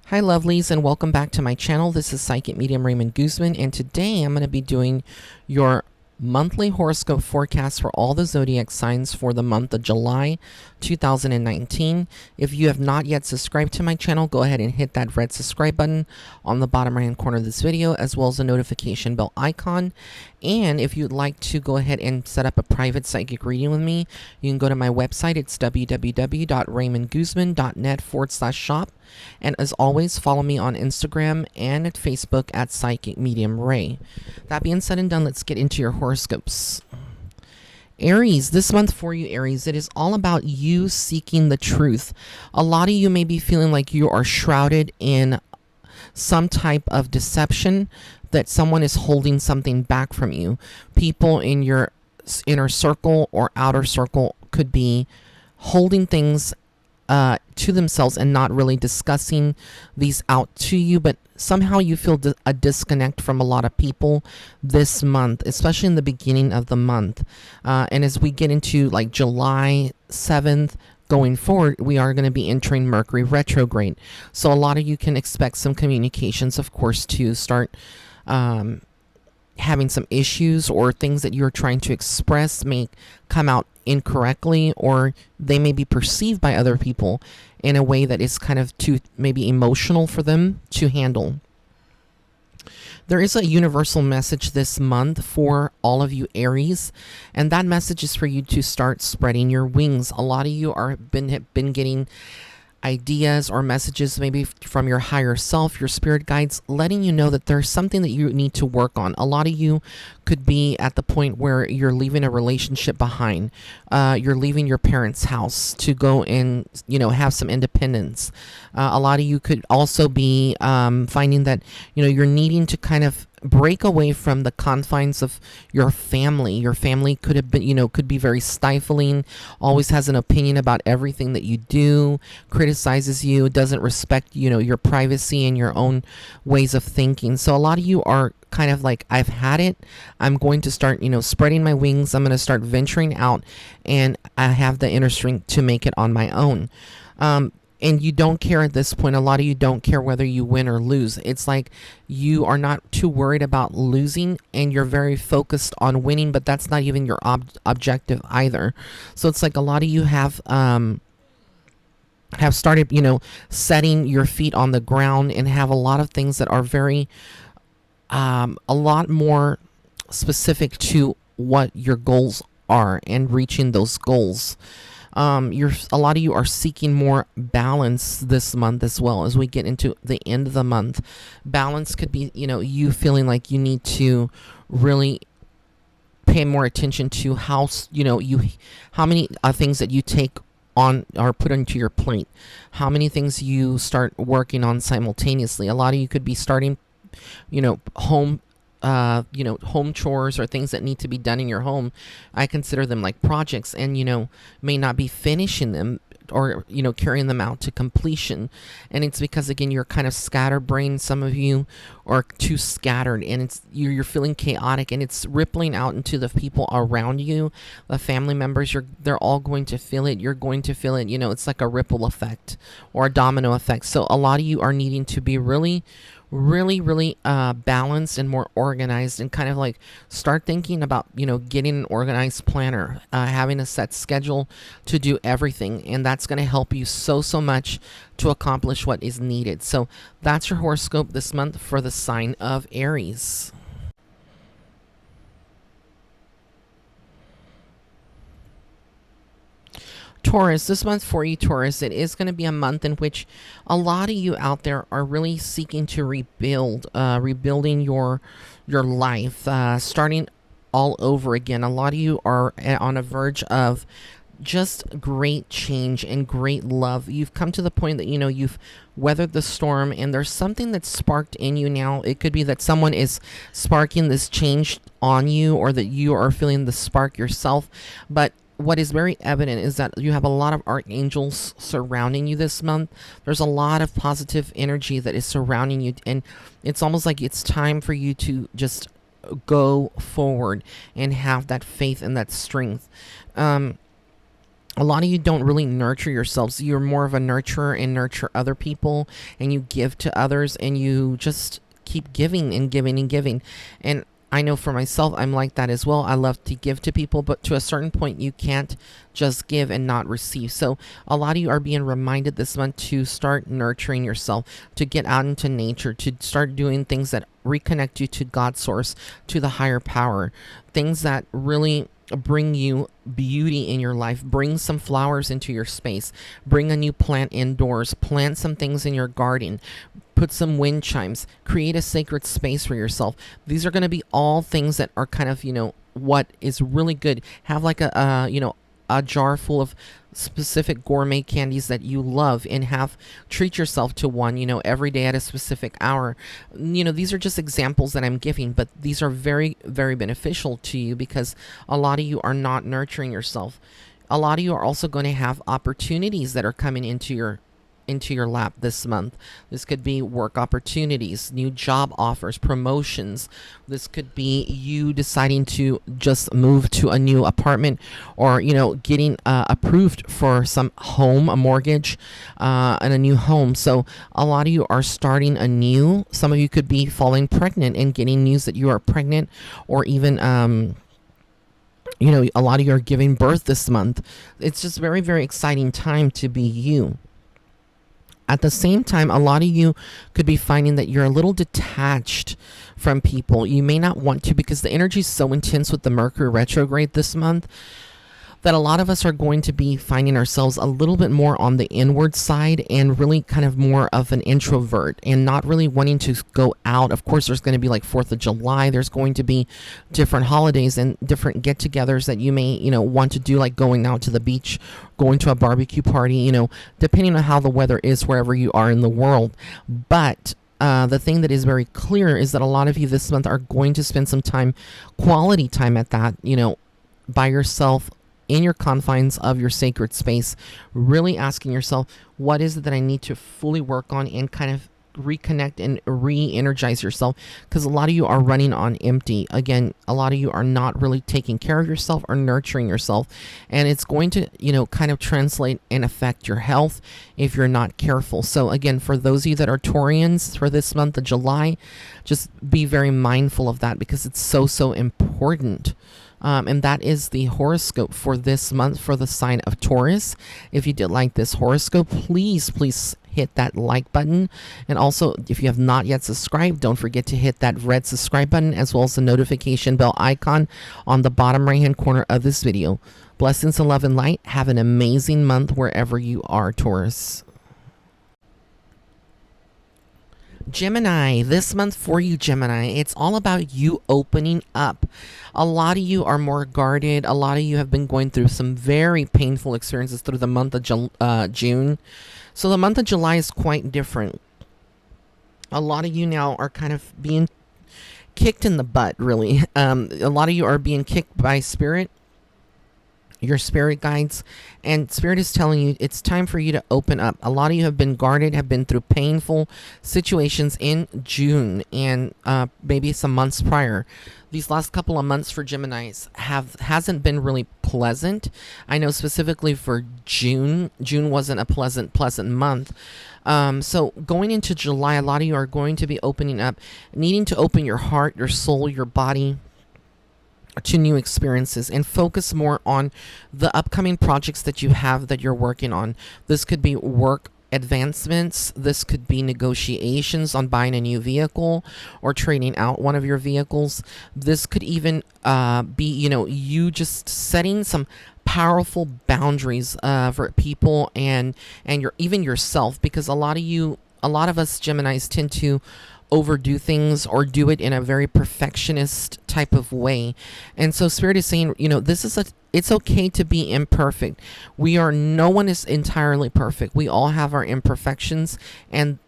Hi lovelies, and welcome back to my channel. This is Psychic Medium Raymond Guzman, and today I'm going to be doing your monthly horoscope forecast for all the zodiac signs for the month of July 2019. If you have not yet subscribed to my channel, go ahead and hit that red subscribe button on the bottom right hand corner of this video, as well as the notification bell icon. And if you'd like to go ahead and set up a private psychic reading with me, you can go to my website. It's www.raymondguzman.net/shop. And as always, follow me on Instagram and at Facebook at Psychic Medium Ray. That being said and done, let's get into your horoscopes. Aries, this month for you, Aries, it is all about you seeking the truth. A lot of you may be feeling like you are shrouded in some type of deception, that someone is holding something back from you. People in your inner circle or outer circle could be holding things to themselves and not really discussing these out to you, but somehow you feel a disconnect from a lot of people this month, especially in the beginning of the month. And as we get into like July 7th going forward, we are going to be entering Mercury retrograde. So a lot of you can expect some communications, of course, to start having some issues, or things that you're trying to express may come out incorrectly, or they may be perceived by other people in a way that is kind of too maybe emotional for them to handle. There is a universal message this month for all of you Aries, and that message is for you to start spreading your wings. A lot of you have been getting ideas or messages maybe from your higher self, your spirit guides, letting you know that there's something that you need to work on. A lot of you could be at the point where you're leaving a relationship behind. You're leaving your parents' house to go and, have some independence. A lot of you could also be finding that, you're needing to kind of break away from the confines of your family. Your family could have been, could be very stifling, always has an opinion about everything that you do, criticizes you, doesn't respect, your privacy and your own ways of thinking. So a lot of you are kind of like, I've had it. I'm going to start, spreading my wings. I'm going to start venturing out, and I have the inner strength to make it on my own. And you don't care at this point. A lot of you don't care whether you win or lose. It's like you are not too worried about losing, and you're very focused on winning, but that's not even your objective either. So it's like a lot of you have started, setting your feet on the ground, and have a lot of things that are very, a lot more specific to what your goals are and reaching those goals. A lot of you are seeking more balance this month as well. As we get into the end of the month, balance could be, you feeling like you need to really pay more attention to how many things that you take on or put into your plate, how many things you start working on simultaneously. A lot of you could be starting, home chores or things that need to be done in your home. I consider them like projects, and may not be finishing them or carrying them out to completion. And it's because, again, you're kind of scatterbrained. Some of you are too scattered, and you're feeling chaotic, and it's rippling out into the people around you, the family members. They're all going to feel it. You're going to feel it. It's like a ripple effect or a domino effect. So a lot of you are needing to be really balanced and more organized, and kind of like start thinking about getting an organized planner, having a set schedule to do everything, and that's going to help you so much to accomplish what is needed. So that's your horoscope this month for the sign of Aries. Taurus, this month for you, Taurus, it is going to be a month in which a lot of you out there are really seeking to rebuilding your life, starting all over again. A lot of you are on a verge of just great change and great love. You've come to the point that you've weathered the storm, and there's something that's sparked in you now. It could be that someone is sparking this change on you, or that you are feeling the spark yourself. But what is very evident is that you have a lot of archangels surrounding you this month. There's a lot of positive energy that is surrounding you, and it's almost like it's time for you to just go forward and have that faith and that strength. A lot of you don't really nurture yourselves. You're more of a nurturer and nurture other people, and you give to others, and you just keep giving and giving and giving. And I know for myself, I'm like that as well. I love to give to people, but to a certain point, you can't just give and not receive. So a lot of you are being reminded this month to start nurturing yourself, to get out into nature, to start doing things that reconnect you to God's source, to the higher power, things that really bring you beauty in your life. Bring some flowers into your space. Bring a new plant indoors. Plant some things in your garden. Put some wind chimes. Create a sacred space for yourself. These are going to be all things that are kind of, what is really good. Have like a jar full of specific gourmet candies that you love, and treat yourself to one, every day at a specific hour. These are just examples that I'm giving, but these are very, very beneficial to you because a lot of you are not nurturing yourself. A lot of you are also going to have opportunities that are coming into your lap this month. This could be work opportunities, new job offers, promotions. This could be you deciding to just move to a new apartment, or getting approved for some home, a mortgage, and a new home. So a lot of you are starting anew. Some of you could be falling pregnant and getting news that you are pregnant, or even a lot of you are giving birth this month. It's just very, very exciting time to be you. At the same time, a lot of you could be finding that you're a little detached from people. You may not want to, because the energy is so intense with the Mercury retrograde this month, that a lot of us are going to be finding ourselves a little bit more on the inward side, and really kind of more of an introvert, and not really wanting to go out. Of course, there's going to be like 4th of July. There's going to be different holidays and different get-togethers that you may, want to do, like going out to the beach, going to a barbecue party, depending on how the weather is wherever you are in the world. But the thing that is very clear is that a lot of you this month are going to spend some time, quality time at that, by yourself, in your confines of your sacred space, really asking yourself, what is it that I need to fully work on, and kind of reconnect and re-energize yourself, because a lot of you are running on empty. Again, a lot of you are not really taking care of yourself or nurturing yourself, and it's going to kind of translate and affect your health if you're not careful. So again, for those of you that are Taurians for this month of July, just be very mindful of that, because it's so important. And that is the horoscope for this month for the sign of Taurus. If you did like this horoscope, please hit that like button. And also, if you have not yet subscribed, don't forget to hit that red subscribe button, as well as the notification bell icon on the bottom right hand corner of this video. Blessings and love and light. Have an amazing month wherever you are, Taurus. Gemini, this month for you, Gemini, it's all about you opening up. A lot of you are more guarded. A lot of you have been going through some very painful experiences through the month of June. So the month of July is quite different. A lot of you now are kind of being kicked in the butt, really. A lot of you are being kicked by spirit, your spirit guides, and spirit is telling you it's time for you to open up. A lot of you have been guarded, have been through painful situations in June and maybe some months prior. These last couple of months for Geminis hasn't been really pleasant. I know specifically for June wasn't a pleasant month. So going into July, a lot of you are going to be opening up, needing to open your heart, your soul, your body to new experiences, and focus more on the upcoming projects that you have that you're working on. This could be work advancements. This could be negotiations on buying a new vehicle or trading out one of your vehicles. This could even be, you just setting some powerful boundaries for people and even yourself, because a lot of us Geminis tend to overdo things or do it in a very perfectionist type of way. And so spirit is saying, it's okay to be imperfect. No one is entirely perfect. We all have our imperfections, and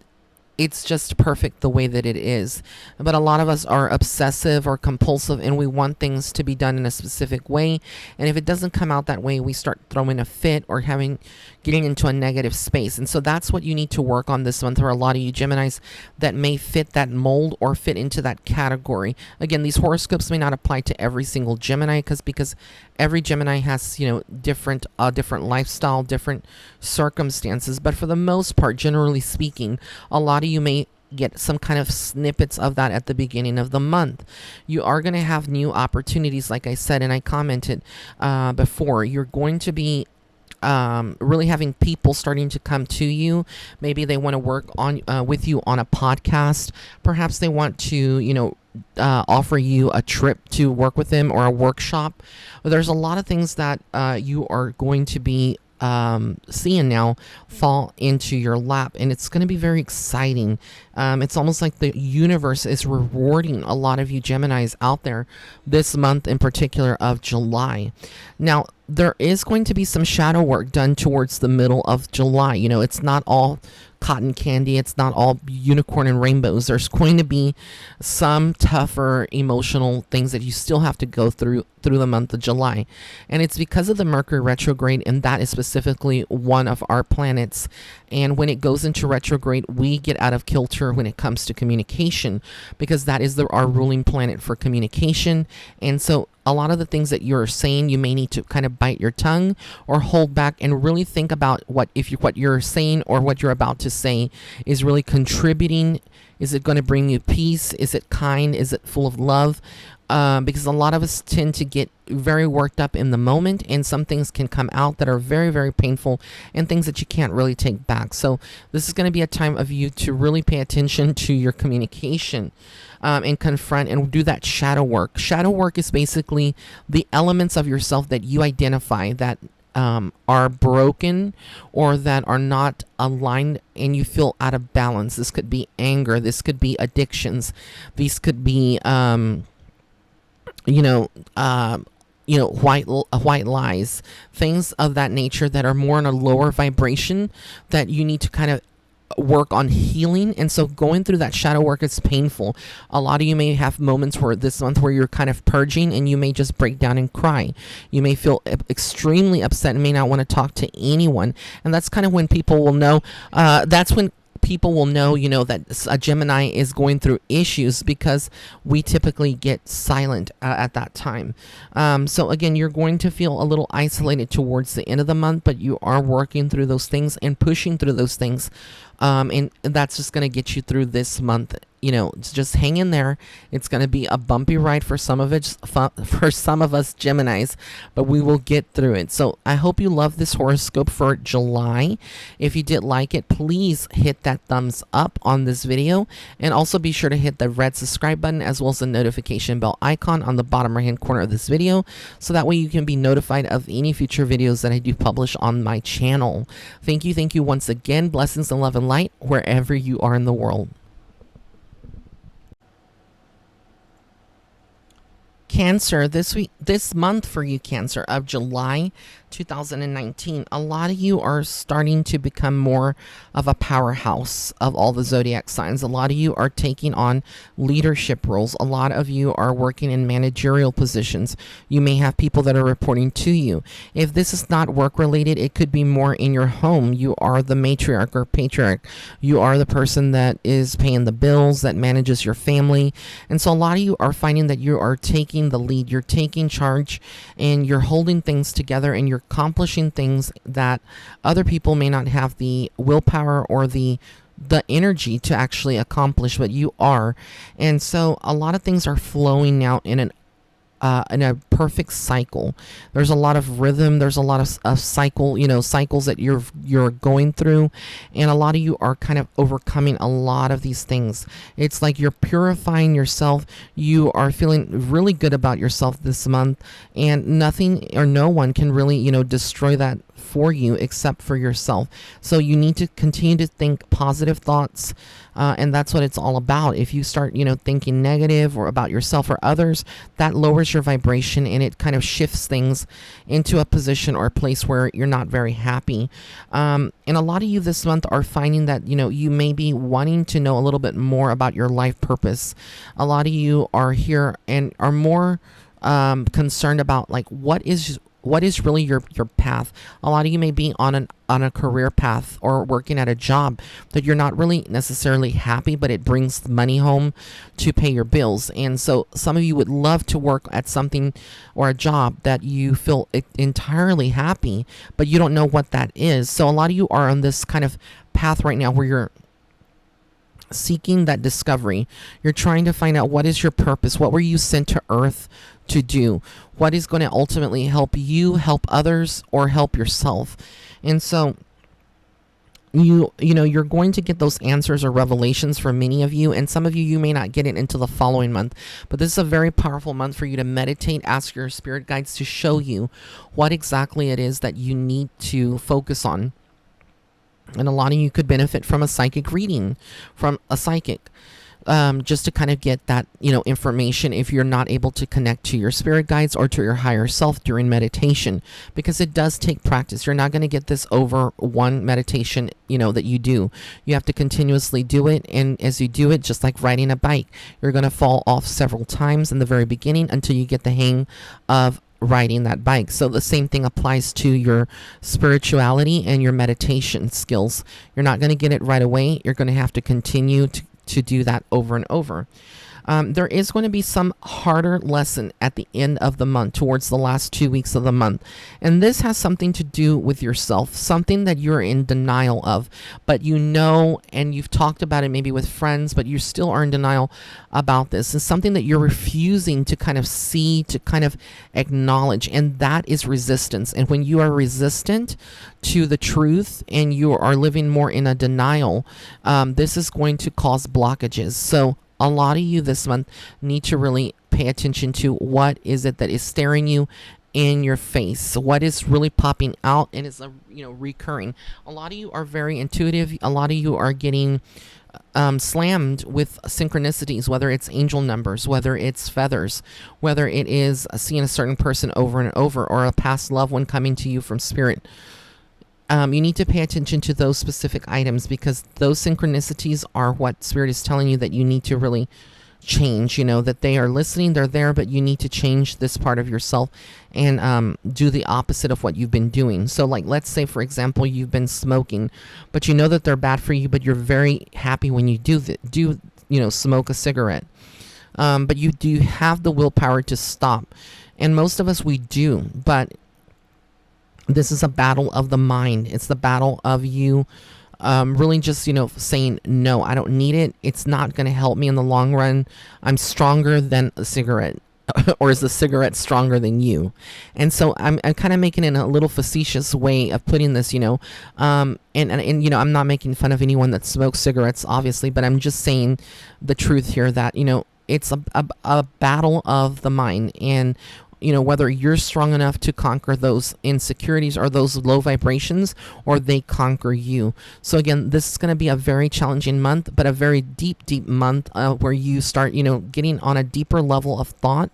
it's just perfect the way that it is. But a lot of us are obsessive or compulsive, and we want things to be done in a specific way. And if it doesn't come out that way, we start throwing a fit or getting into a negative space. And so that's what you need to work on this month for a lot of you Geminis that may fit that mold or fit into that category. Again, these horoscopes may not apply to every single Gemini because every Gemini has, different lifestyle, different circumstances. But for the most part, generally speaking, a lot of you may get some kind of snippets of that at the beginning of the month. You are going to have new opportunities, like I said, and I commented before. You're going to be really having people starting to come to you. Maybe they want to work on with you on a podcast. Perhaps they want to, offer you a trip to work with them or a workshop. There's a lot of things that you are going to be seeing now fall into your lap, and it's going to be very exciting. It's almost like the universe is rewarding a lot of you Geminis out there this month in particular of July. Now, there is going to be some shadow work done towards the middle of July. It's not all cotton candy. It's not all unicorn and rainbows. There's going to be some tougher emotional things that you still have to go through the month of July. And it's because of the Mercury retrograde, and that is specifically one of our planets. And when it goes into retrograde, we get out of kilter when it comes to communication, because that is our ruling planet for communication. And so a lot of the things that you're saying, you may need to kind of bite your tongue or hold back and really think about what you're saying or what you're about to say is really contributing. Is it going to bring you peace? Is it kind? Is it full of love? Because a lot of us tend to get very worked up in the moment, and some things can come out that are very, very painful and things that you can't really take back. So this is going to be a time of you to really pay attention to your communication and confront and do that shadow work. Shadow work is basically the elements of yourself that you identify that are broken or that are not aligned and you feel out of balance. This could be anger. This could be addictions. These could be white lies, things of that nature that are more in a lower vibration that you need to kind of work on healing. And so going through that shadow work is painful. A lot of you may have moments where this month where you're kind of purging and you may just break down and cry. You may feel extremely upset and may not want to talk to anyone. And that's kind of when people will know, people will know, that a Gemini is going through issues, because we typically get silent at that time. So again, you're going to feel a little isolated towards the end of the month, but you are working through those things and pushing through those things. And that's just going to get you through this month. Just hang in there. It's going to be a bumpy ride for some of us Geminis, but we will get through it. So I hope you love this horoscope for July. If you did like it, please hit that thumbs up on this video, and also be sure to hit the red subscribe button as well as the notification bell icon on the bottom right hand corner of this video, so that way you can be notified of any future videos that I do publish on my channel. Thank you once again. Blessings and love and light wherever you are in the world. Cancer, this month for you, Cancer, of July 2019, a lot of you are starting to become more of a powerhouse of all the zodiac signs. A lot of you are taking on leadership roles. A lot of you are working in managerial positions. You may have people that are reporting to you. If this is not work related, it could be more in your home. You are the matriarch or patriarch. You are the person that is paying the bills, that manages your family. And so a lot of you are finding that you are taking the lead, you're taking charge, and you're holding things together, and you're accomplishing things that other people may not have the willpower or the energy to actually accomplish, but you are. And so a lot of things are flowing now in a perfect cycle. There's a lot of rhythm. There's a lot of cycles that you're going through, and a lot of you are kind of overcoming a lot of these things. It's like you're purifying yourself. You are feeling really good about yourself this month, and nothing or no one can really destroy that for you except for yourself. So you need to continue to think positive thoughts, and that's what it's all about. If you start, thinking negative or about yourself or others, that lowers your vibration, and it kind of shifts things into a position or a place where you're not very happy. And a lot of you this month are finding that, you may be wanting to know a little bit more about your life purpose. A lot of you are here and are more concerned about, like, what is really your path. A lot of you may be on a career path or working at a job that you're not really necessarily happy, but it brings money home to pay your bills. And so some of you would love to work at something or a job that you feel entirely happy, but you don't know what that is. So a lot of you are on this kind of path right now where you're seeking that discovery. You're trying to find out, what is your purpose? What were you sent to earth to do? What is going to ultimately help you, help others, or help yourself? And so you're going to get those answers or revelations for many of you, and some of you may not get it until the following month. But this is a very powerful month for you to meditate, ask your spirit guides to show you what exactly it is that you need to focus on. And a lot of you could benefit from a psychic reading from a psychic, just to kind of get that, information if you're not able to connect to your spirit guides or to your higher self during meditation, because it does take practice. You're not going to get this over one meditation, that you do. You have to continuously do it. And as you do it, just like riding a bike, you're going to fall off several times in the very beginning until you get the hang of riding that bike. So the same thing applies to your spirituality and your meditation skills. You're not going to get it right away. You're going to have to continue to do that over and over. There is going to be some harder lesson at the end of the month, towards the last 2 weeks of the month. And this has something to do with yourself, something that you're in denial of, but and you've talked about it maybe with friends, but you still are in denial about this. It's something that you're refusing to kind of see, to kind of acknowledge, and that is resistance. And when you are resistant to the truth and you are living more in a denial, this is going to cause blockages. So a lot of you this month need to really pay attention to what is it that is staring you in your face, what is really popping out and is recurring. A lot of you are very intuitive. A lot of you are getting slammed with synchronicities, whether it's angel numbers, whether it's feathers, whether it is seeing a certain person over and over, or a past loved one coming to you from spirit. You need to pay attention to those specific items, because those synchronicities are what Spirit is telling you that you need to really change. That they are listening, they're there, but you need to change this part of yourself and do the opposite of what you've been doing. So, like, let's say, for example, you've been smoking, but you know that they're bad for you, but you're very happy when you do smoke a cigarette. But you do have the willpower to stop. And most of us, we do, but this is a battle of the mind. It's the battle of you really just, saying, no, I don't need it. It's not going to help me in the long run. I'm stronger than a cigarette. Or is the cigarette stronger than you? And so I'm kind of making it in a little facetious way of putting this, and I'm not making fun of anyone that smokes cigarettes, obviously, but I'm just saying the truth here that, it's a battle of the mind. And whether you're strong enough to conquer those insecurities or those low vibrations, or they conquer you. So again, this is going to be a very challenging month, but a very deep, deep month where you start, getting on a deeper level of thought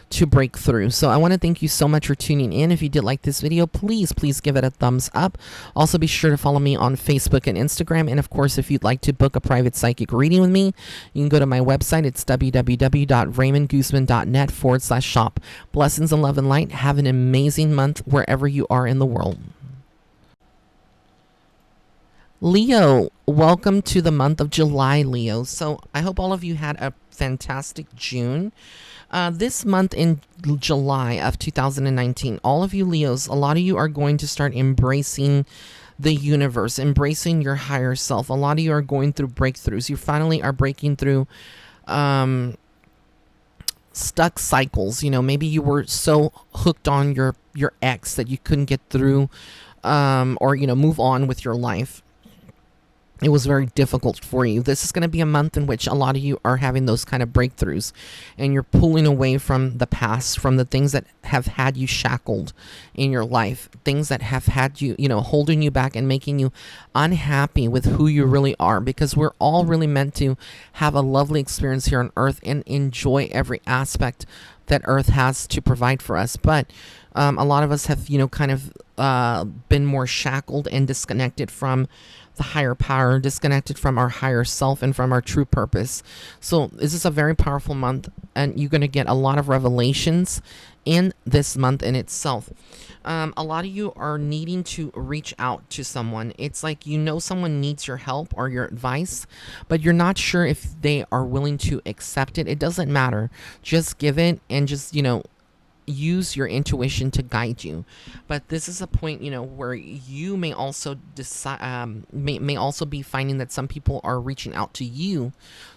to break through. So I want to thank you so much for tuning in. If you did like this video, please give it a thumbs up. Also, be sure to follow me on Facebook and Instagram. And of course, if you'd like to book a private psychic reading with me, you can go to my website. It's www.raymondguzman.net/shop. Blessings and love and light. Have an amazing month wherever you are in the world. Leo, welcome to the month of July, Leo. So I hope all of you had a fantastic June. This month in July of 2019, all of you Leos, a lot of you are going to start embracing the universe, embracing your higher self. A lot of you are going through breakthroughs. You finally are breaking through stuck cycles. Maybe you were so hooked on your ex that you couldn't get through or move on with your life. it was very difficult for you. This is going to be a month in which a lot of you are having those kind of breakthroughs, and you're pulling away from the past, from the things that have had you shackled in your life, things that have had you, holding you back and making you unhappy with who you really are, because we're all really meant to have a lovely experience here on earth and enjoy every aspect that earth has to provide for us. But a lot of us have, kind of been more shackled and disconnected from the higher power, disconnected from our higher self and from our true purpose. So this is a very powerful month, and you're going to get a lot of revelations in this month in itself. A lot of you are needing to reach out to someone. It's like, someone needs your help or your advice, but you're not sure if they are willing to accept it. It doesn't matter. Just give it, and just, use your intuition to guide you. But this is a point, where you may also decide, may also be finding that some people are reaching out to you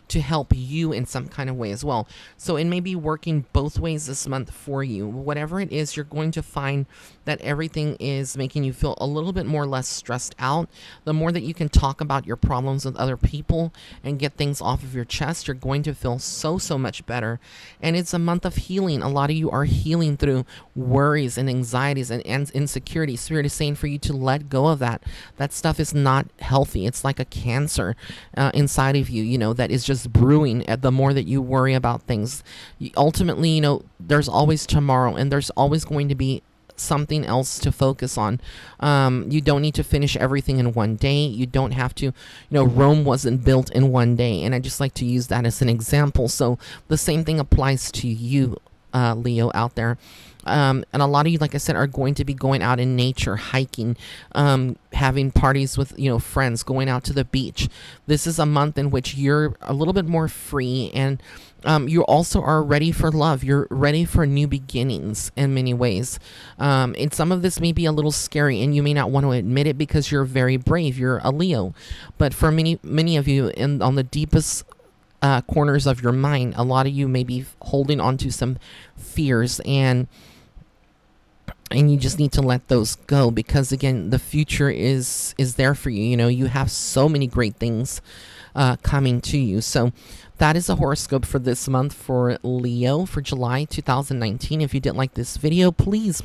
to help you in some kind of way as well. So it may be working both ways this month for you. Whatever it is, you're going to find that everything is making you feel a little bit more less stressed out. The more that you can talk about your problems with other people and get things off of your chest, you're going to feel so much better. And it's a month of healing. A lot of you are healing through worries and anxieties and insecurities. Spirit is saying for you to let go of that. That stuff is not healthy. It's like a cancer inside of you, that is just brewing. The more that you worry about things, ultimately, there's always tomorrow, and there's always going to be something else to focus on. You don't need to finish everything in one day. You don't have to, Rome wasn't built in one day. And I just like to use that as an example. So the same thing applies to you, Leo, out there. And a lot of you, like I said, are going to be going out in nature, hiking, having parties with, friends, going out to the beach. This is a month in which you're a little bit more free, and you also are ready for love. You're ready for new beginnings in many ways. And some of this may be a little scary, and you may not want to admit it because you're very brave. You're a Leo. But for many of you, on the deepest corners of your mind, a lot of you may be holding on to some fears, and you just need to let those go, because again, the future is there for you. You have so many great things coming to you. So that is a horoscope for this month for Leo for July 2019. If you didn't like this video, please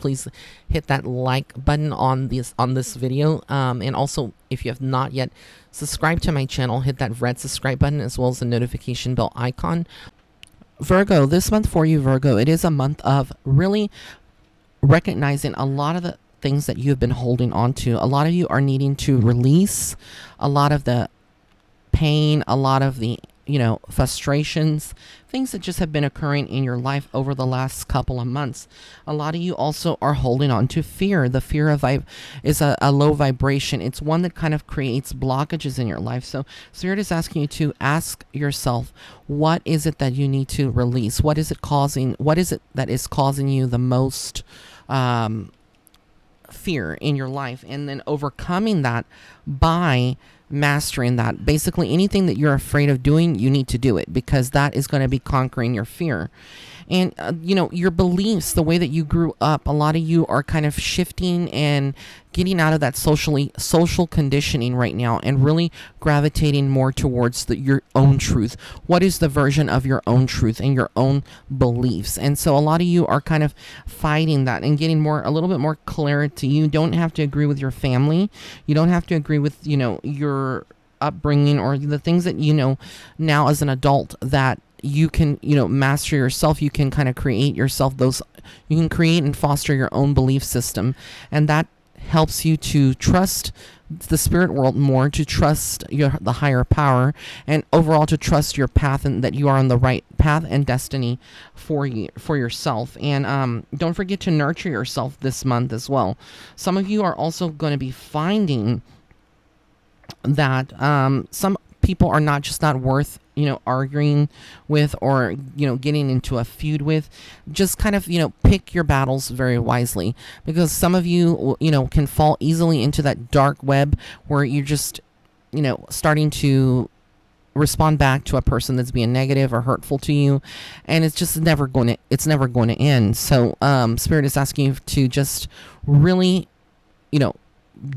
hit that like button on this video, and also, if you have not yet subscribed to my channel, hit that red subscribe button as well as the notification bell icon. Virgo, this month for you, Virgo, it is a month of really recognizing a lot of the things that you've been holding on to. A lot of you are needing to release a lot of the pain, a lot of the frustrations, things that just have been occurring in your life over the last couple of months. A lot of you also are holding on to fear. The fear of is a low vibration. It's one that kind of creates blockages in your life. So Spirit is asking you to ask yourself, what is it that you need to release? What is it that is causing you the most fear in your life? And then overcoming that by mastering that. Basically, anything that you're afraid of doing, you need to do it, because that is going to be conquering your fear. And your beliefs, the way that you grew up, a lot of you are kind of shifting and getting out of that social conditioning right now, and really gravitating more towards your own truth. What is the version of your own truth and your own beliefs? And so a lot of you are kind of fighting that and getting a little bit more clarity. You don't have to agree with your family. You don't have to agree with, your upbringing or the things that now as an adult, that you can master yourself. You can kind of create yourself you can create and foster your own belief system, and that helps you to trust the spirit world more, to trust the higher power, and overall to trust your path, and that you are on the right path and destiny for yourself. And don't forget to nurture yourself this month as well. Some of you are also going to be finding that some people are not worth arguing with, or getting into a feud with. Just kind of pick your battles very wisely, because some of you can fall easily into that dark web where you're just starting to respond back to a person that's being negative or hurtful to you, and it's never going to end. So Spirit is asking you to just really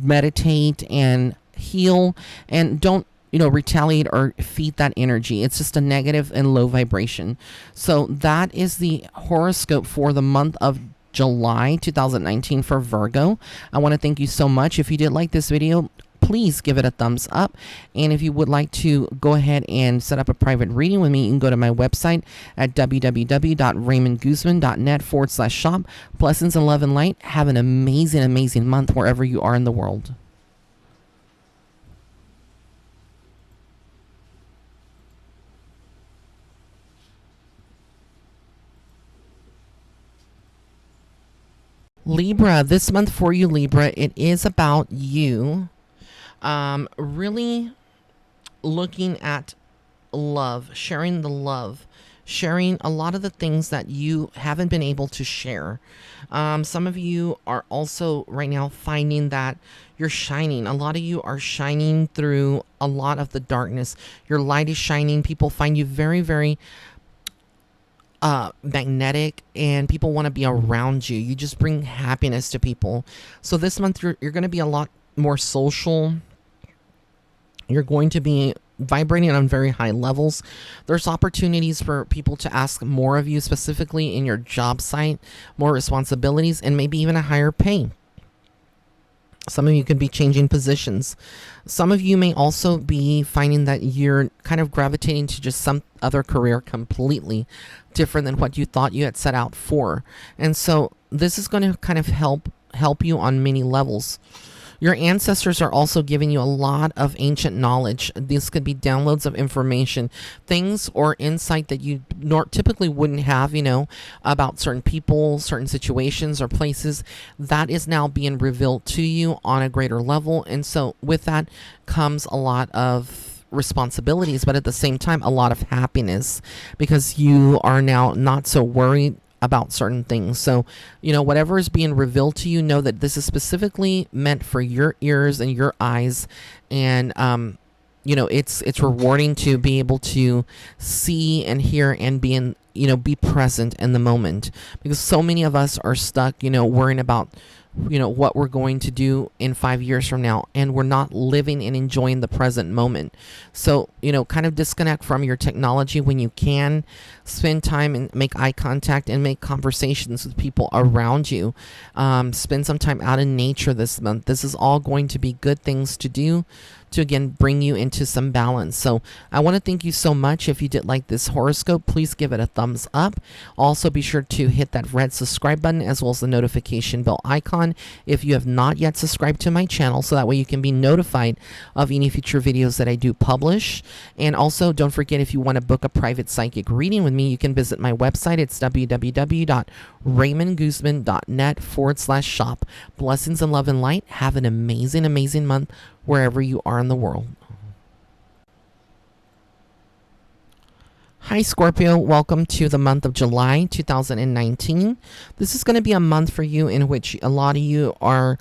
meditate and heal, and don't, you know, retaliate or feed that energy. It's just a negative and low vibration. So that is the horoscope for the month of July 2019 for Virgo. I want to thank you so much. If you did like this video, please give it a thumbs up. And if you would like to go ahead and set up a private reading with me, you can go to my website at www.raymondguzman.net/shop. Blessings and love and light. Have an amazing, amazing month wherever you are in the world. Libra, this month for you, Libra, it is about you really looking at love, sharing the love, sharing a lot of the things that you haven't been able to share. Some of you are also right now finding that you're shining. A lot of you are shining through a lot of the darkness. Your light is shining. People find you very, very magnetic, and people want to be around you. You just bring happiness to people. So this month you're going to be a lot more social. You're going to be vibrating on very high levels. There's opportunities for people to ask more of you, specifically in your job site, more responsibilities, and maybe even a higher pay. Some of you could be changing positions. Some of you may also be finding that you're kind of gravitating to just some other career completely different than what you thought you had set out for. And so this is going to kind of help you on many levels. Your ancestors are also giving you a lot of ancient knowledge. These could be downloads of information, things or insight that you typically wouldn't have, you know, about certain people, certain situations or places. That is now being revealed to you on a greater level. And so with that comes a lot of responsibilities, but at the same time, a lot of happiness, because you are now not so worried about certain things. So, you know, whatever is being revealed to you, know that this is specifically meant for your ears and your eyes. And, you know, it's rewarding to be able to see and hear and be in, you know, be present in the moment, because so many of us are stuck, you know, worrying about, you know, what we're going to do in 5 years from now, and we're not living and enjoying the present moment. So, you know, kind of disconnect from your technology when you can. Spend time and make eye contact and make conversations with people around you. Spend some time out in nature this month. This is all going to be good things to do to, again, bring you into some balance. So I want to thank you so much. If you did like this horoscope, please give it a thumbs up. Also be sure to hit that red subscribe button as well as the notification bell icon if you have not yet subscribed to my channel, so that way you can be notified of any future videos that I do publish. And also don't forget, if you want to book a private psychic reading with me, you can visit my website. It's www.raymondguzman.net/shop. Blessings and love and light. Have an amazing, amazing month wherever you are in the world. Hi Scorpio, welcome to the month of July 2019. This is going to be a month for you in which a lot of you are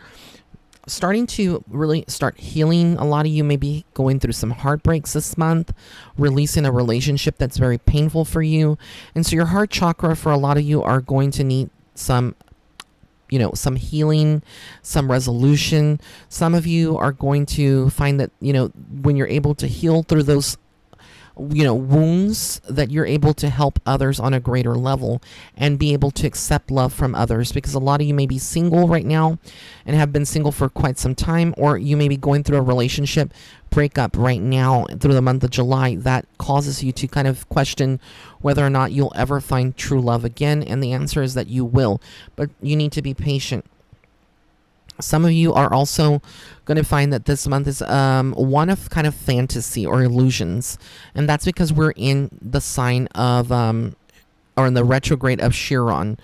starting to really start healing. A lot of you may be going through some heartbreaks this month, releasing a relationship that's very painful for you. And so your heart chakra, for a lot of you, are going to need some, you know, some healing, some resolution. Some of you are going to find that, you know, when you're able to heal through those, you know, wounds, that you're able to help others on a greater level and be able to accept love from others. Because a lot of you may be single right now and have been single for quite some time, or you may be going through a relationship breakup right now through the month of July that causes you to kind of question whether or not you'll ever find true love again. And the answer is that you will, but you need to be patient. Some of you are also going to find that this month is one of kind of fantasy or illusions. And that's because we're in the sign of, or in the retrograde of Chiron.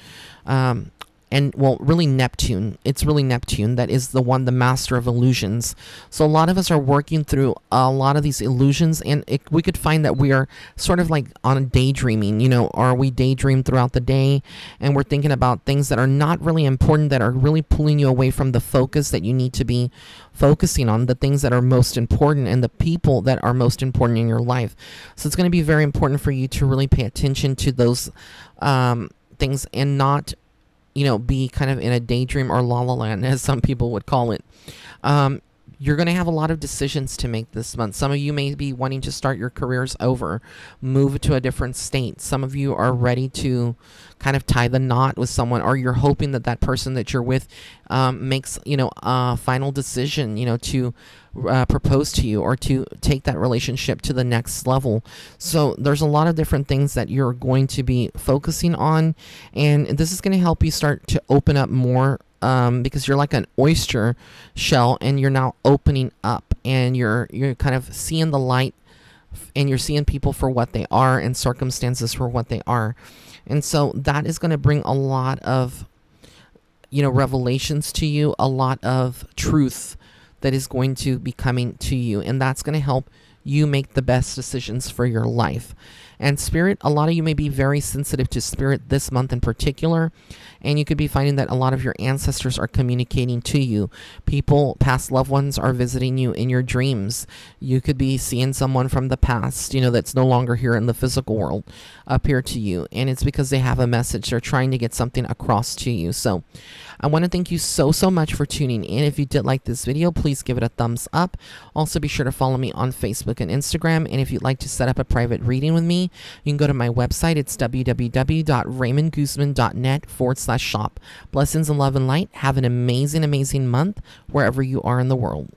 And, well, really Neptune. It's really Neptune that is the master of illusions. So a lot of us are working through a lot of these illusions, and we could find that we are sort of like on daydreaming, you know, or we daydream throughout the day, and we're thinking about things that are not really important, that are really pulling you away from the focus that you need to be focusing on, the things that are most important and the people that are most important in your life. So it's going to be very important for you to really pay attention to those things and not, you know, be kind of in a daydream or la la land, as some people would call it. You're going to have a lot of decisions to make this month. Some of you may be wanting to start your careers over, move to a different state. Some of you are ready to kind of tie the knot with someone, or you're hoping that that person that you're with makes, a final decision, to propose to you or to take that relationship to the next level. So there's a lot of different things that you're going to be focusing on, and this is going to help you start to open up more, because you're like an oyster shell, and you're now opening up, and you're kind of seeing the light, and you're seeing people for what they are and circumstances for what they are. And so that is going to bring a lot of, revelations to you, a lot of truth that is going to be coming to you, and that's going to help you make the best decisions for your life. And Spirit, a lot of you may be very sensitive to Spirit this month in particular, and you could be finding that a lot of your ancestors are communicating to you. People, past loved ones, are visiting you in your dreams. You could be seeing someone from the past, that's no longer here in the physical world, appear to you, and it's because they have a message. They're trying to get something across to you. So I want to thank you so much for tuning in. If you did like this video, please give it a thumbs up. Also, be sure to follow me on Facebook and Instagram. And if you'd like to set up a private reading with me, you can go to my website. It's www.raymondguzman.net/shop. Blessings and love and light. Have an amazing month wherever you are in the world.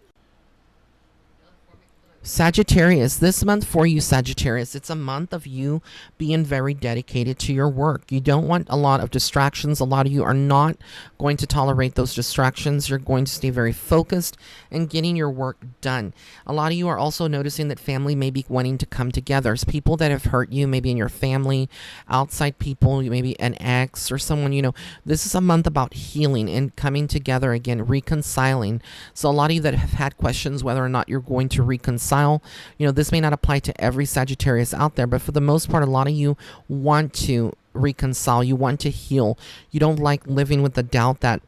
Sagittarius, this month for you, Sagittarius, it's a month of you being very dedicated to your work. You don't want a lot of distractions. A lot of you are not going to tolerate those distractions. You're going to stay very focused and getting your work done. A lot of you are also noticing that family may be wanting to come together. It's people that have hurt you, maybe in your family, outside people, maybe an ex or someone, This is a month about healing and coming together again, reconciling. So a lot of you that have had questions whether or not you're going to reconcile, this may not apply to every Sagittarius out there, but for the most part, a lot of you want to reconcile. You want to heal. You don't like living with the doubt that,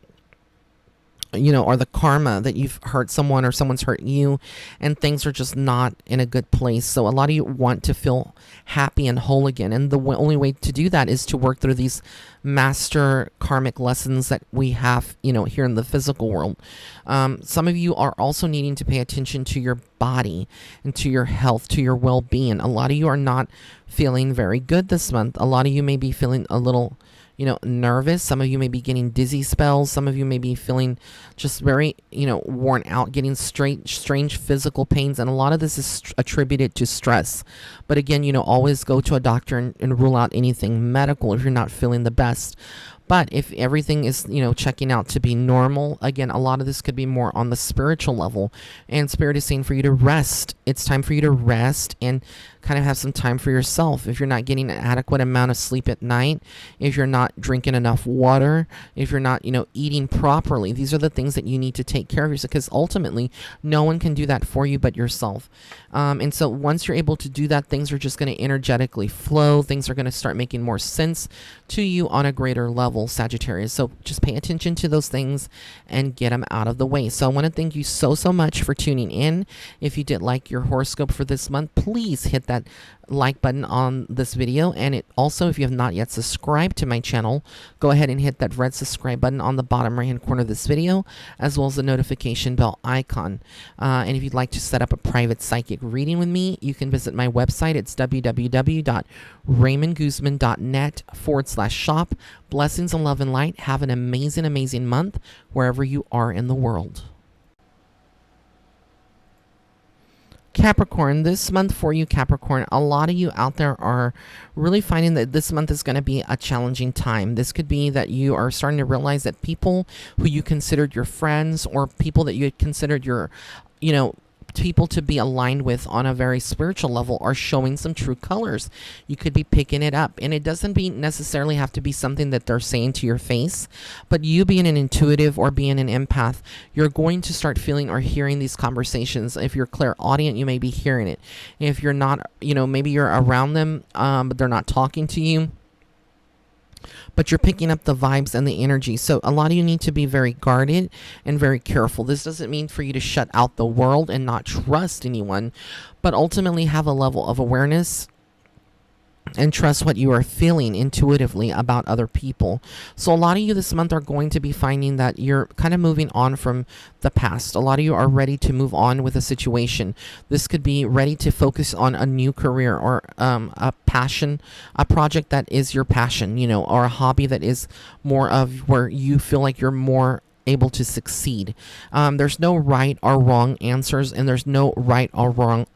or the karma that you've hurt someone or someone's hurt you, and things are just not in a good place. So a lot of you want to feel happy and whole again. And the only way to do that is to work through these master karmic lessons that we have, here in the physical world. Some of you are also needing to pay attention to your body and to your health, to your well-being. A lot of you are not feeling very good this month. A lot of you may be feeling a little nervous. Some of you may be getting dizzy spells. Some of you may be feeling just very, worn out, getting strange physical pains. And a lot of this is attributed to stress. But again, always go to a doctor and rule out anything medical if you're not feeling the best. But if everything is, checking out to be normal, again, a lot of this could be more on the spiritual level. And Spirit is saying for you to rest. It's time for you to rest and kind of have some time for yourself. If you're not getting an adequate amount of sleep at night, if you're not drinking enough water, if you're not, eating properly, these are the things that you need to take care of yourself, because ultimately no one can do that for you but yourself. And so once you're able to do that, things are just going to energetically flow. Things are going to start making more sense to you on a greater level, Sagittarius. So just pay attention to those things and get them out of the way. So I want to thank you so much for tuning in. If you did like your horoscope for this month, please hit that like button on this video. And it also, if you have not yet subscribed to my channel, go ahead and hit that red subscribe button on the bottom right hand corner of this video, as well as the notification bell icon. And if you'd like to set up a private psychic reading with me, you can visit my website. It's www.raymondguzman.net/shop. Blessings and love and light. Have an amazing month wherever you are in the world. Capricorn, this month for you, Capricorn, a lot of you out there are really finding that this month is going to be a challenging time. This could be that you are starting to realize that people who you considered your friends, or people that you had considered your, people to be aligned with on a very spiritual level, are showing some true colors. You could be picking it up, and it doesn't necessarily have to be something that they're saying to your face, but you being an intuitive or being an empath, you're going to start feeling or hearing these conversations. If you're clairaudient, you may be hearing it. If you're not, maybe you're around them, but they're not talking to you, but you're picking up the vibes and the energy. So a lot of you need to be very guarded and very careful. This doesn't mean for you to shut out the world and not trust anyone, but ultimately have a level of awareness and trust what you are feeling intuitively about other people. So a lot of you this month are going to be finding that you're kind of moving on from the past. A lot of you are ready to move on with a situation. This could be ready to focus on a new career, or a passion, a project that is your passion, or a hobby that is more of where you feel like you're more able to succeed. There's no right or wrong answers, and there's no right or wrong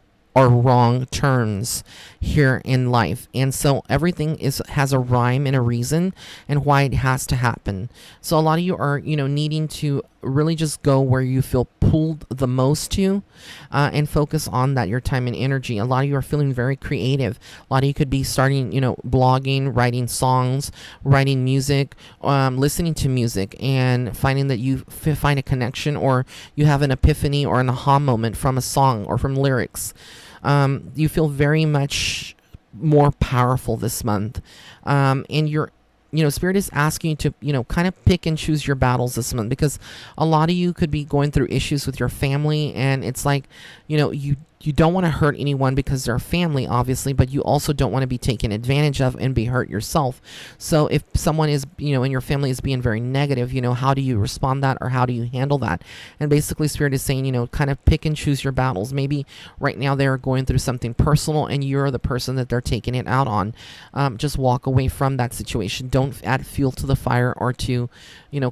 turns here in life. And so everything has a rhyme and a reason and why it has to happen. So a lot of you are, needing to really just go where you feel pulled the most to, and focus on that, your time and energy. A lot of you are feeling very creative. A lot of you could be starting, blogging, writing songs, writing music, listening to music, and finding that you find a connection, or you have an epiphany or an aha moment from a song or from lyrics. You feel very much more powerful this month, and you're, Spirit is asking you to, kind of pick and choose your battles this month, because a lot of you could be going through issues with your family, and it's like, you don't want to hurt anyone because they're family, obviously, but you also don't want to be taken advantage of and be hurt yourself. So if someone is, in your family is being very negative, how do you respond that, or how do you handle that? And basically Spirit is saying, kind of pick and choose your battles. Maybe right now they're going through something personal and you're the person that they're taking it out on. Just walk away from that situation. Don't add fuel to the fire, or to,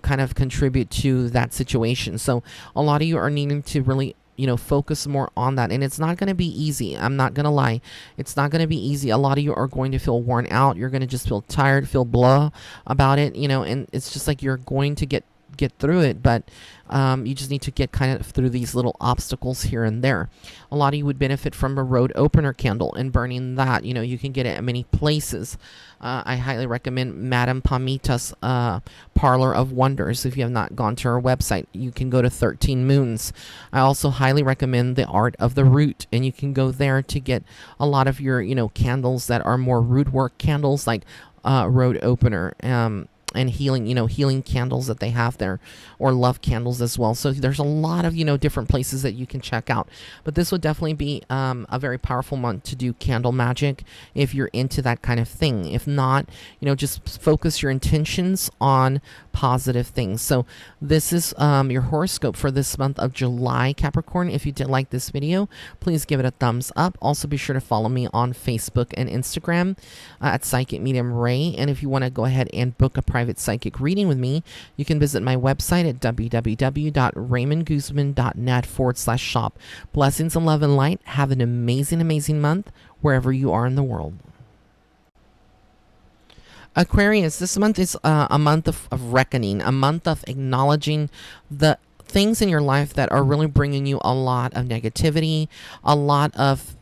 kind of contribute to that situation. So a lot of you are needing to really, focus more on that. And it's not going to be easy. I'm not going to lie. It's not going to be easy. A lot of you are going to feel worn out. You're going to just feel tired, feel blah about it, and it's just like you're going to get through it, but you just need to get kind of through these little obstacles here and there. A lot of you would benefit from a road opener candle and burning that. You can get it at many places. I highly recommend Madame Pamita's Parlor of Wonders. If you have not gone to her website, you can go to 13 Moons. I also highly recommend the Art of the Root, and you can go there to get a lot of your, candles that are more root work candles, like road opener, and healing, healing candles that they have there, or love candles as well. So there's a lot of, different places that you can check out. But this would definitely be a very powerful month to do candle magic if you're into that kind of thing. If not, just focus your intentions on positive things. So this is your horoscope for this month of July, Capricorn. If you did like this video, please give it a thumbs up. Also be sure to follow me on Facebook and Instagram at Psychic Medium Ray. And if you want to go ahead and book a private psychic reading with me, you can visit my website at www.raymondguzman.net/shop. Blessings and love and light. Have an amazing, amazing month wherever you are in the world. Aquarius, this month is a month of reckoning, a month of acknowledging the things in your life that are really bringing you a lot of negativity, a lot of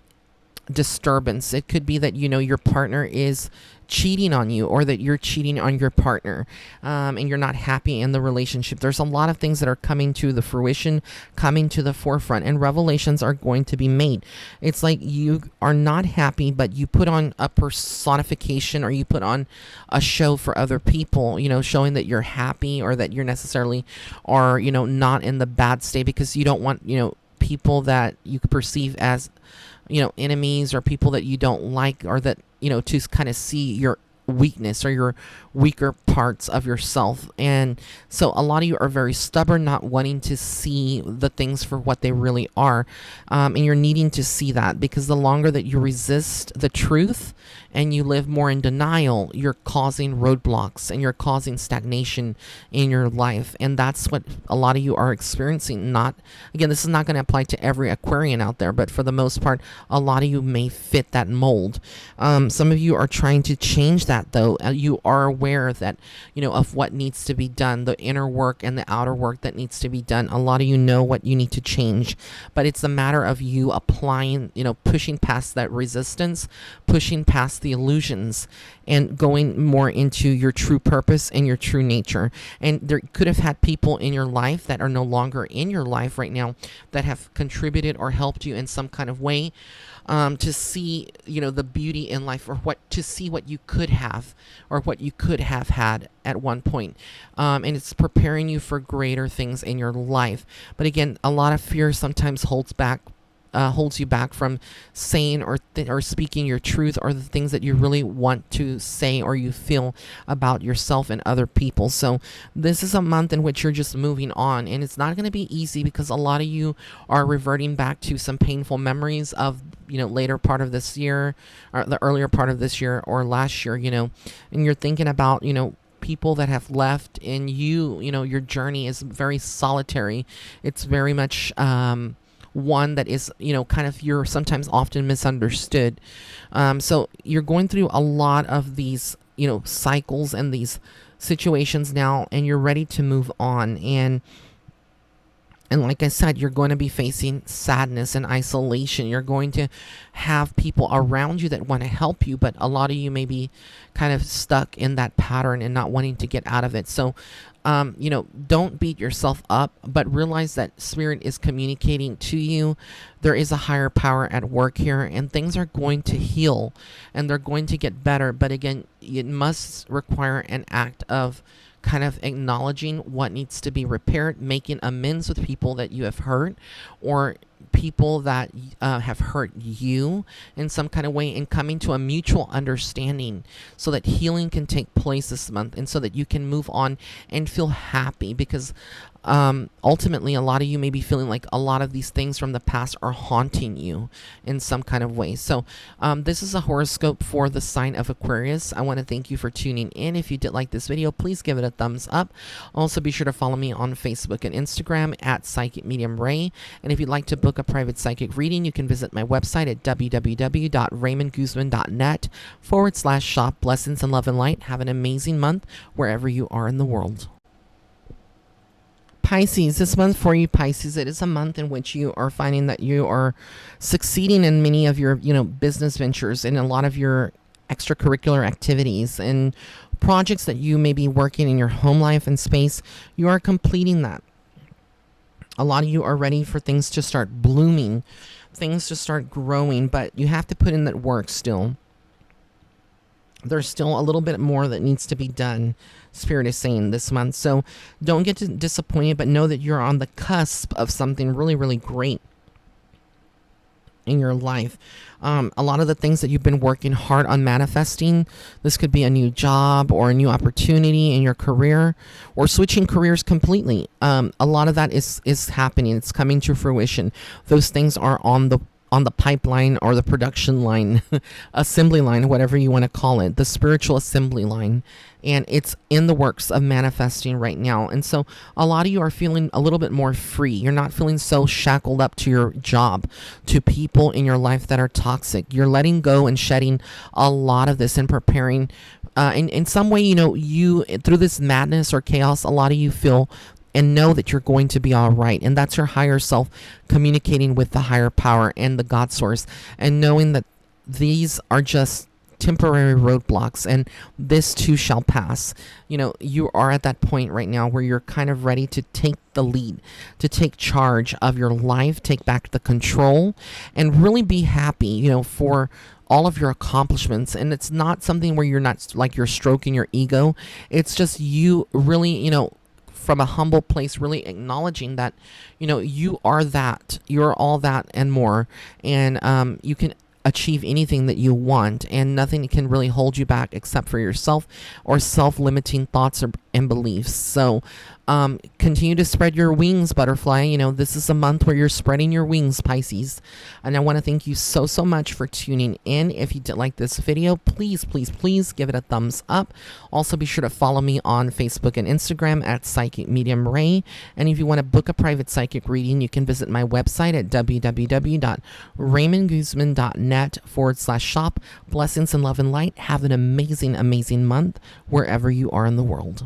disturbance. It could be that, your partner is cheating on you, or that you're cheating on your partner, and you're not happy in the relationship. There's a lot of things that are coming to the fruition, coming to the forefront, and revelations are going to be made. It's like you are not happy, but you put on a personification, or you put on a show for other people, showing that you're happy, or that you're necessarily are, not in the bad state, because you don't want, people that you perceive as, enemies, or people that you don't like, or that, to kind of see your weakness or your weaker parts of yourself. And so a lot of you are very stubborn, not wanting to see the things for what they really are, and you're needing to see that, because the longer that you resist the truth and you live more in denial, you're causing roadblocks and you're causing stagnation in your life. And that's what a lot of you are experiencing. Not, again, this is not going to apply to every Aquarian out there, but for the most part, a lot of you may fit that mold. Some of you are trying to change that, though. You are aware that, of what needs to be done, the inner work and the outer work that needs to be done. A lot of you know what you need to change, but it's a matter of you applying, pushing past that resistance, pushing past the illusions, and going more into your true purpose and your true nature. And there could have had people in your life that are no longer in your life right now that have contributed or helped you in some kind of way, to see, the beauty in life, or to see what you could have, or what you could have had at one point. And it's preparing you for greater things in your life. But again, a lot of fear sometimes holds back holds you back from saying or speaking your truth, or the things that you really want to say or you feel about yourself and other people. So this is a month in which you're just moving on, and it's not going to be easy because a lot of you are reverting back to some painful memories of, later part of this year, or the earlier part of this year or last year, and you're thinking about, people that have left, and your journey is very solitary. It's very much one that is, kind of, you're sometimes often misunderstood. So you're going through a lot of these, cycles and these situations now, and you're ready to move on. And like I said, you're going to be facing sadness and isolation. You're going to have people around you that want to help you, but a lot of you may be kind of stuck in that pattern and not wanting to get out of it. So, don't beat yourself up, but realize that Spirit is communicating to you. There is a higher power at work here, and things are going to heal and they're going to get better. But again, it must require an act of kind of acknowledging what needs to be repaired, making amends with people that you have hurt, or people that have hurt you in some kind of way, and coming to a mutual understanding so that healing can take place this month, and so that you can move on and feel happy. Because ultimately, a lot of you may be feeling like a lot of these things from the past are haunting you in some kind of way. So this is a horoscope for the sign of Aquarius. I want to thank you for tuning in. If you did like this video, please give it a thumbs up. Also, be sure to follow me on Facebook and Instagram at Psychic Medium Ray. And if you'd like to book a private psychic reading, you can visit my website at www.raymondguzman.net/shop. Blessings and love and light. Have an amazing month wherever you are in the world. Pisces, this month for you, Pisces, it is a month in which you are finding that you are succeeding in many of your, business ventures, and a lot of your extracurricular activities and projects that you may be working in your home life and space. You are completing that. A lot of you are ready for things to start blooming, things to start growing, but you have to put in that work still. There's still a little bit more that needs to be done, Spirit is saying this month. So don't get disappointed, but know that you're on the cusp of something really, really great in your life. A lot of the things that you've been working hard on manifesting, this could be a new job or a new opportunity in your career, or switching careers completely. A lot of that is happening. It's coming to fruition. Those things are on the pipeline, or the production line, assembly line, whatever you want to call it, the spiritual assembly line. And it's in the works of manifesting right now. And so a lot of you are feeling a little bit more free. You're not feeling so shackled up to your job, to people in your life that are toxic. You're letting go and shedding a lot of this and preparing. In some way, you through this madness or chaos, a lot of you feel and know that you're going to be all right. And that's your higher self communicating with the higher power and the God source, and knowing that these are just temporary roadblocks and this too shall pass. You are at that point right now where you're kind of ready to take the lead, to take charge of your life, take back the control, and really be happy, for all of your accomplishments. And it's not something where you're not like you're stroking your ego. It's just you really, from a humble place, really acknowledging that, you are that, you're all that and more. And you can achieve anything that you want, and nothing can really hold you back except for yourself or self-limiting thoughts and beliefs. So continue to spread your wings, butterfly. This is a month where you're spreading your wings, Pisces. And I want to thank you so much for tuning in. If you did like this video, please give it a thumbs up. Also, be sure to follow me on Facebook and Instagram at Psychic Medium Ray. And if you want to book a private psychic reading, you can visit my website at www.raymondguzman.net/shop. Blessings and love and light. Have an amazing month wherever you are in the world.